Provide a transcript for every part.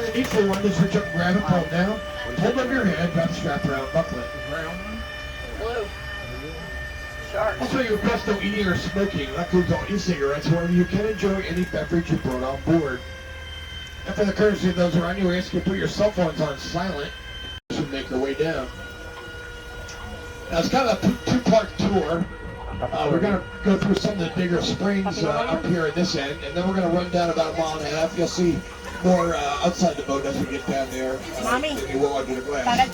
all you need for one is reach up and grab it, pull it down, hold over your head, wrap the strap around, buckle it. Blue. Shark. Also, you request no eating or smoking. That includes all e-cigarettes. However, you can enjoy any beverage you brought on board. And for the courtesy of those around you, we ask you to put your cell phones on silent to make your way down. Now, it's kind of a two-part tour. We're going to go through some of the bigger springs up here at this end, and then we're going to run down about a mile and a half. You'll see more outside the boat as we get down there. Mommy. You will under the glass.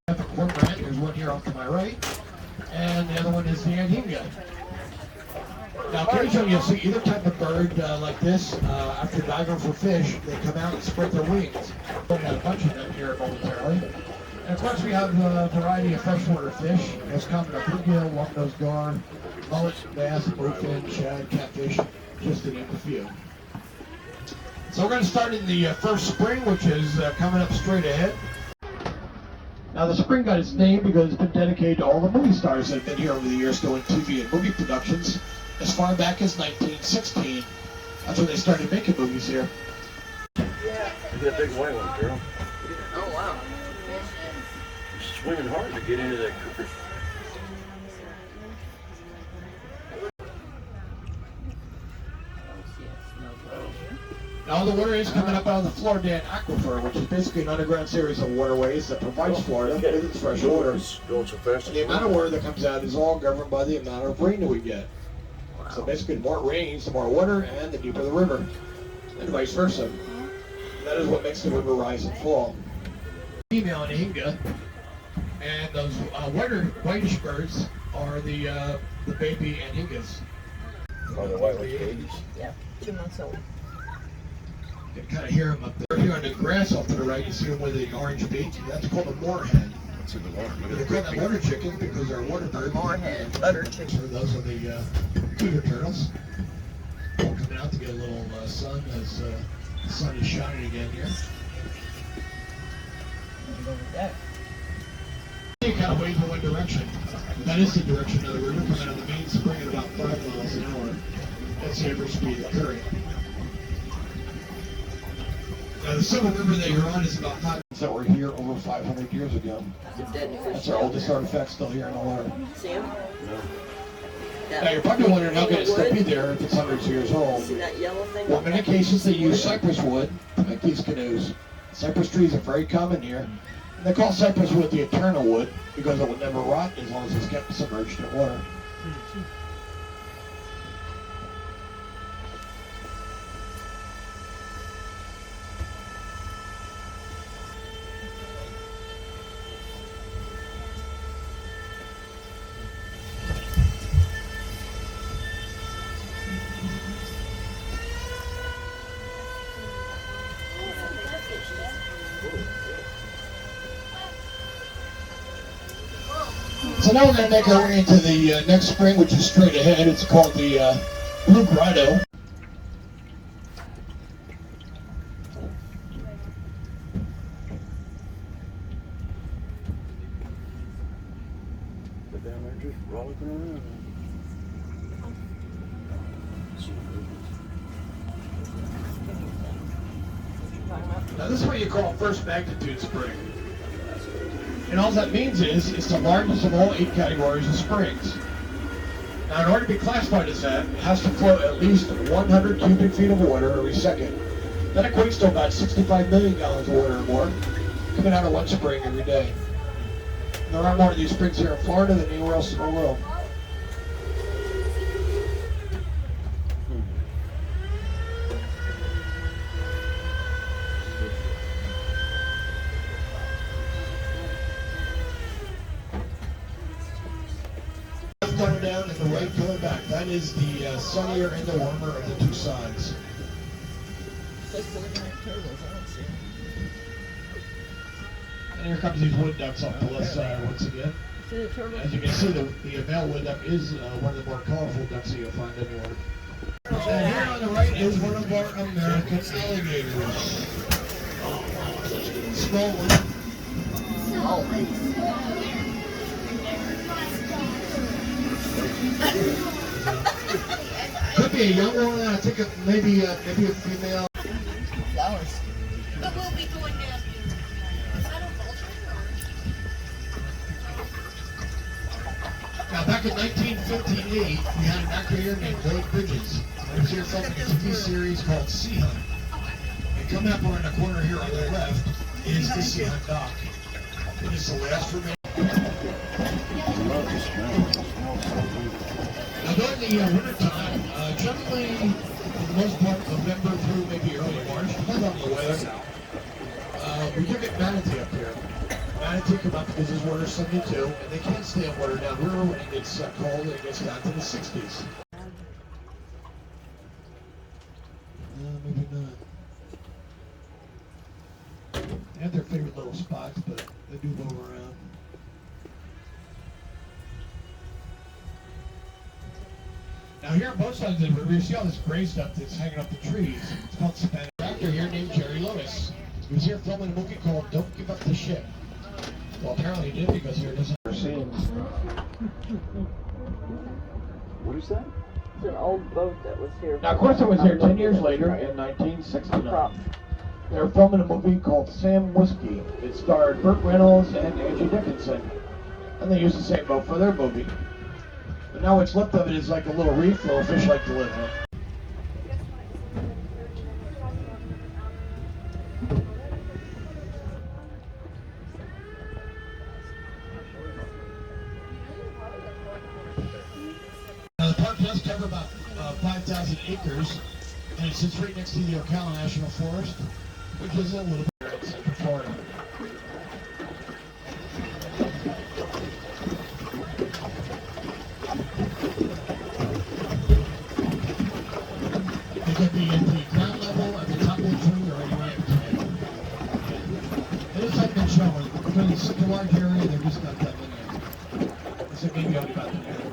The cormorant, there's one here off to my right, and the other one is the anhinga. Now, occasionally you'll see either type of bird like this. After diving for fish, they come out and spread their wings. We've got a bunch of them here momentarily. And of course, we have a variety of freshwater fish. Most common are bluegill, long-nosed gar, mullet, bass, bluefin, shad, catfish, just to name a few. So we're going to start in the first spring, which is coming up straight ahead. Now the spring got its name because it's been dedicated to all the movie stars that have been here over the years doing TV and movie productions as far back as 1916. That's when they started making movies here. Yeah. You got a big white one, girl. Oh, wow. You're swinging hard to get into that current. Now the water is coming up out of the Floridan Aquifer, which is basically an underground series of waterways that provides Florida with its fresh water. Going so fast. And the amount of water that comes out is all governed by the amount of rain that we get. Wow. So basically the more it rains, the more water, and the deeper the river, and vice versa. And that is what makes the river rise and fall. Female anhinga, and those whitish birds are the baby anhingas. Oh, the white babies? Yeah, 2 months old. You can kind of hear them up there. Here on the grass off to the right, you see them with the orange beak. That's called a moorhen. They're called the water chickens because they're water birds. Moorhen, butter chicken. Those are the cougar turtles. All coming out to get a little sun as the sun is shining again here. You kind of wave in one direction. That is the direction of the river coming out of the main spring at about 5 miles an hour. That's the average speed of the current. Now, the Silver River that you're on is about 5 that were here over 500 years ago. That's our oldest artifact still here in the water. See them? No. Now, you're probably wondering how can it still be there if it's hundreds of years old. See that yellow thing? Well, in many cases, they use cypress wood to make these canoes. Cypress trees are very common here. And they call cypress wood the eternal wood because it will never rot as long as it's kept submerged in water. So now we're going to make our way into the next spring, which is straight ahead. It's called the Blue Grotto. But down there just rollicking around. Now this is what you call first magnitude spring. And all that means is it's the largest of all 8 categories of springs. Now in order to be classified as that, it has to flow at least 100 cubic feet of water every second. That equates to about 65 million gallons of water or more coming out of one spring every day. And there are more of these springs here in Florida than anywhere else in the world. Coming down and the right coming back. That is the sunnier and the warmer of the two sides. And here comes these wood ducks off the left side once again. As you can see, the male wood duck is one of the more colorful ducks that you'll find anywhere. And here on the right is one of our American alligators. Small one. Could be a young one. I think maybe a female. Flowers. But we'll be Now, back in 1958, we had an actor here named Lloyd Bridges. He was here filming a TV series called Sea Hunt. And coming up around the corner here on the left is the Sea Hunt dock. It is the last remaining. Now, during the winter time, generally, for the most part, November through maybe early March, depends on the weather. We do get manatee up here. Manatee come up because it's water 72, and they can't stay in water downriver when it gets cold and it gets down to the 60s. Maybe not. They have their favorite little spots, but they do move around. Now here on both sides of the river, you see all this gray stuff that's hanging up the trees. It's called Spanish. An actor here named Jerry Lewis. He was here filming a movie called Don't Give Up the Ship. Well, apparently he did because here it isn't. What is that? It's an old boat that was here. Now, of course, I was here 10 years later in 1969. They were filming a movie called Sam Whiskey. It starred Burt Reynolds and Angie Dickinson. And they used the same boat for their movie. But now what's left of it is like a little reef where fish like to live in. Now, the park does cover about 5,000 acres, and it sits right next to the Ocala National Forest, which is a little bit in Central Florida. It could be at the ground level, at the top of the tree, or anywhere in between. And it's like been shown, because it's such a large area, they're just not that many. It's like maybe only about the area.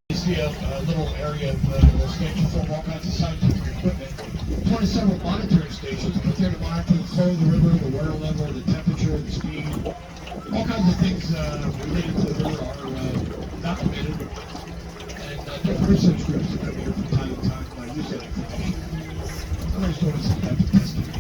You see a little area of the station full of all kinds of scientific equipment. It's one of several monitoring stations, but they're to monitor the flow of the river, the water level, the temperature, the speed. All kinds of things related to the river are documented. And different research groups that come here from time to time to use that information. Somebody's doing some type of testing here.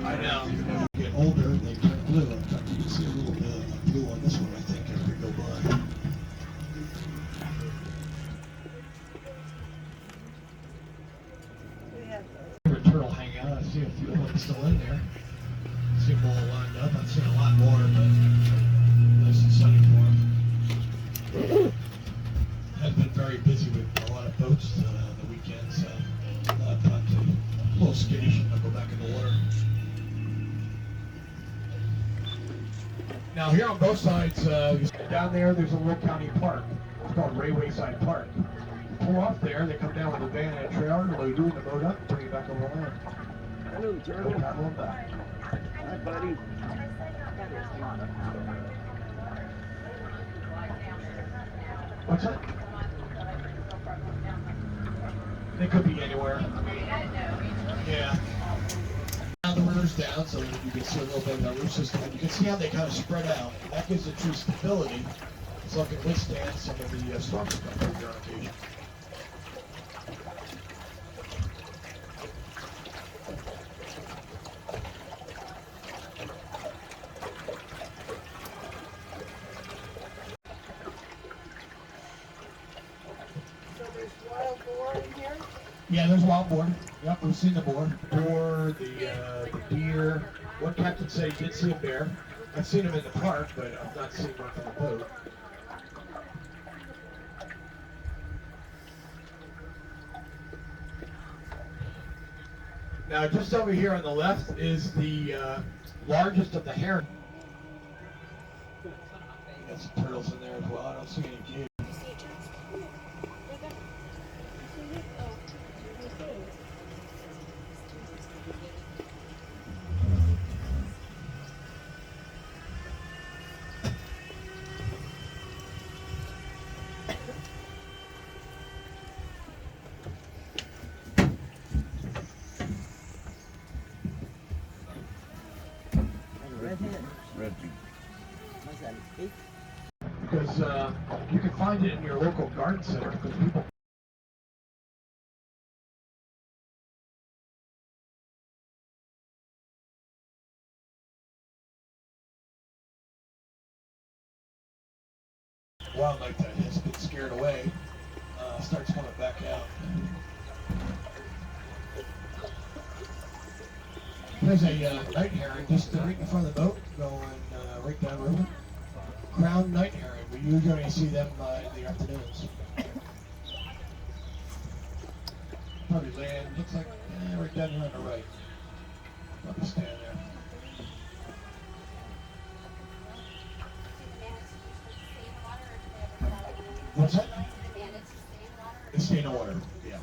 I know. As you get older, they turn blue. In fact, you can see a little bit of blue on this one, I think, as we go by. Favorite turtle hang out. I see a few of them still in there. See them all lined up. I've seen a lot more, but nice and sunny for them. Has been very busy with a lot of boats on the weekends. So a lot of time to a little skittish and I'll go back in the water. Now here on both sides, down there, there's a little county park. It's called Railwayside Park. You pull off there, they come down with a van and a trailer, and load you in the boat up and bring you back over the land. Hello, Go Turtle. paddle them back. Hi, buddy. What's that? They could be anywhere. Yeah. Now the river's down, so you can see a little bit of that root system. And you can see how they kind of spread out. That gives the tree stability, so it can withstand some of the storms that come through on occasion. So there's wild boar in here? Yeah, there's wild boar. Yep, we've seen the boar. Boar, the deer. One captain said he did see a bear. I've seen him in the park, but I've not seen one from the boat. Now, just over here on the left is the largest of the heron. Got some turtles in there as well. I don't see any kids. Red hen. Red. Was that a beak? because you can find it in your local garden center because people. Wildlife that has been scared away starts coming back out. There's a night heron just right in front of the boat going right downriver. Crowned night heron. We usually see them in the afternoons. Probably land, looks like right down here on the right. Probably stand there. What's that? They stay in the water. Yeah.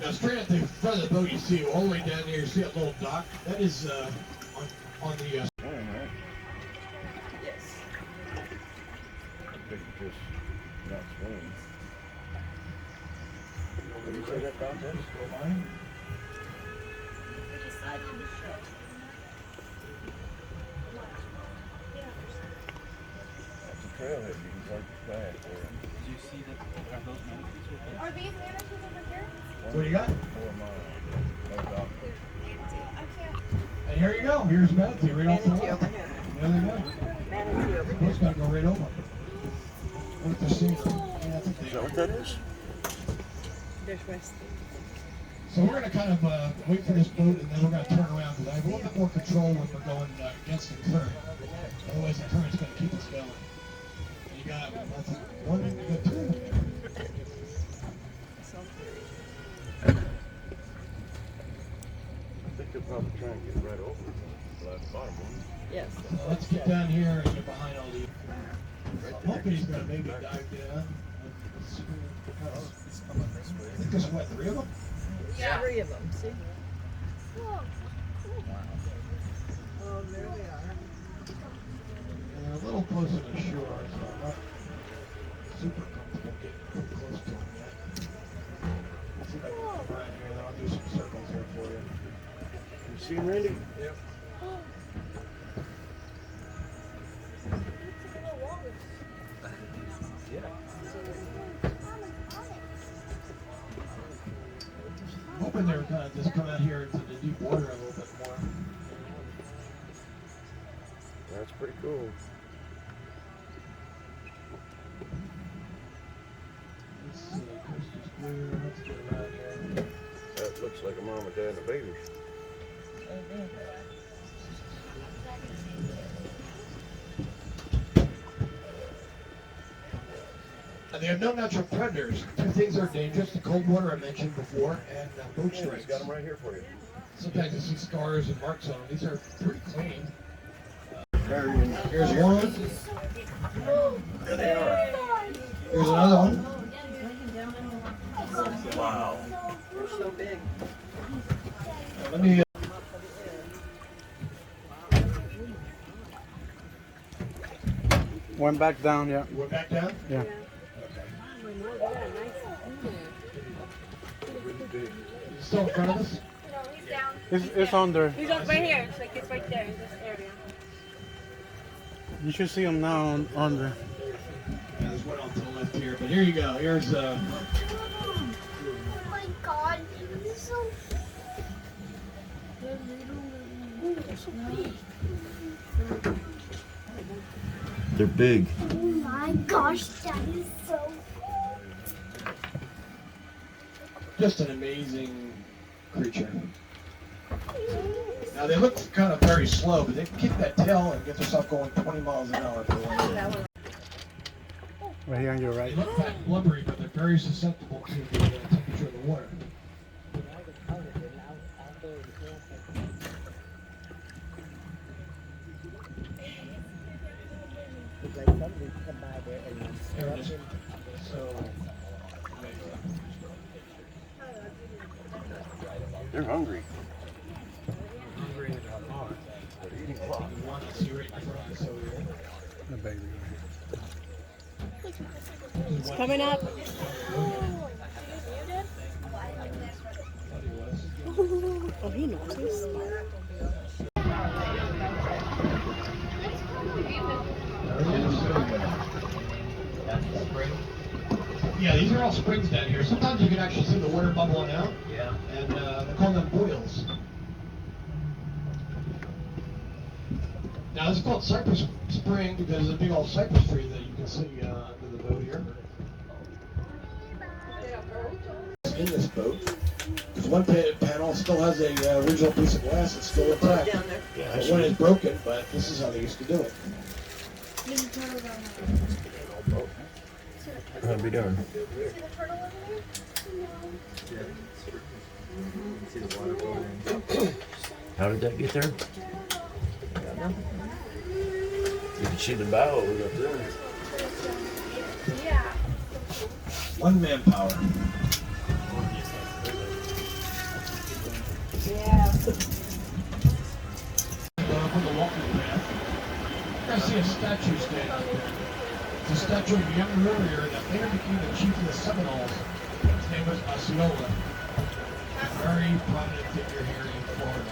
Now, straight at the front of the boat, you see all the way down there. You see that little dock. That is on the. Yes. I think just not swimming. What do you say that contest? That's a trailhead. You can park your kayak there. Did you see that? Are those manatees with us? Are these manatees over here? What do you got? 4 miles. No doctor. I can't. And here you go. Here's Manatee right off the Manatee wall. over here. There they go. Manatee over here. Boat's got to go right over. Look at the scene. Yeah, I think Is that what that is? There's Westy. So we're going to kind of wait for this boat, and then we're going to turn around because I have a little bit more control when we're going against the current. Otherwise, the current's going to keep us going. And you got one, you got two. I think they'll probably try and get right over the bottom one. Yes. So let's get down here and get behind all these. I'm hoping he's going to maybe dive down. I think there's what, 3 of them? Yeah. 3 of them, see? Whoa. Oh, there they are. And they're a little closer to the shore, so I'm not super comfortable getting too close to them yet. Let's see if I can come around here, then I'll do some circles here for you. You see him, Randy? Yep. I'm hoping they're going to just come out here into the deep water a little bit more. That's pretty cool. Let's see, coast is clear. Let's get around here. That looks like a mom and dad and a baby. And they have no natural predators. 2 things are dangerous: the cold water I mentioned before, and boat Yeah, strikes. he's got them right here for you. Sometimes you see scars and marks on them. These are pretty clean. Carrying. Here's one. There they are. Here's another one. Wow. They're so big. Let me. Went back down, yeah. We're back down. Yeah. He's still in front of us. No, he's down. It's under. He's up right here. It's like it's right there in this area. You should see him now under. Yeah, there's one on to the left here, but here you go. Here's Oh my God, he's so. They're big. Oh my gosh, that is so. just an amazing creature. Now they look kind of very slow, but they can kick that tail and get themselves going 20 miles an hour for one. Right here on your They right. look fat and blubbery, but they're very susceptible to the temperature of the water. There it is. So, They're hungry. baby. It's coming up. Oh, he knows. He's smart. Yeah, these are all springs down here. Sometimes you can actually see the water bubbling out. Yeah. And they call them boils. Now, this is called Cypress Spring because there's a big old cypress tree that you can see under the boat here. In this boat, because one panel still has a original piece of glass that's still intact. Yeah, But one is broken, but this is how they used to do it. What are we doing? How did that get there? You can see the bow up there. Yeah. One manpower. Yeah. On the walking path, you're going to see a statue standing here. It's a statue of a young warrior that later became the chief of the Seminoles. His name was Osceola. A very prominent figure here in Florida.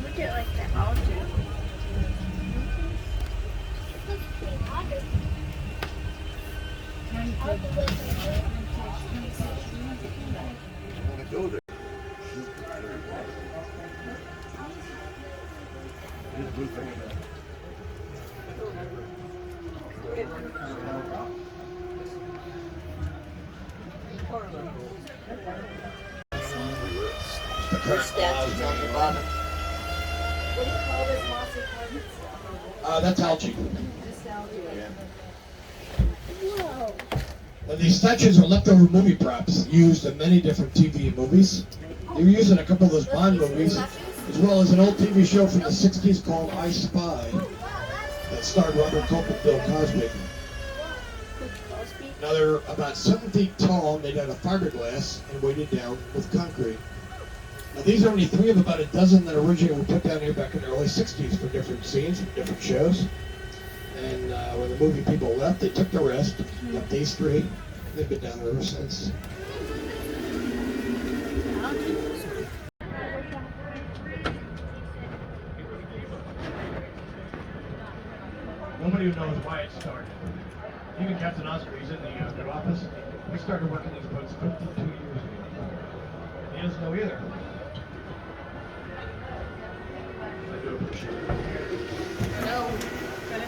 Look at like the altar. Go there. Statues on the bottom. What do you call this mossy part? That's algae. Nostalgia. Whoa. Now, these statues are leftover movie props used in many different TV and movies. They were used in a couple of those Bond movies, as well as an old TV show from the 60s called I Spy that starred Robert Culp and Bill Cosby. Now they're about 7 feet tall, made out of fiberglass and weighted down with concrete. Now these are only 3 of about a dozen that originally were put down here back in the early 60s for different scenes, different shows. And when the movie people left, they took the rest, left these 3. They've been down there ever since. Nobody knows why it started. Even Captain Oscar, he's in the good office. We started working these boats 52 years ago. He doesn't know either. I do appreciate it.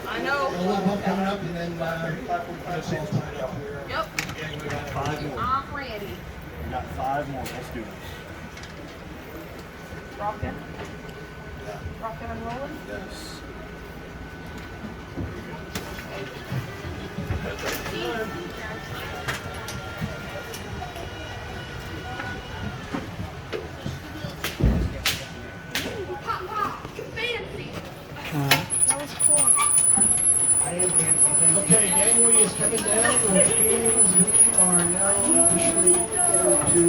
I know. A little bump coming up, and then that's all tied up here. Yep. And we got 5 more. I'm ready. We got 5 more. Let's do this. Rockin'? Rockin' and rollin'? Yes. That was cool. Okay, gangway is coming down, which means we are now officially going to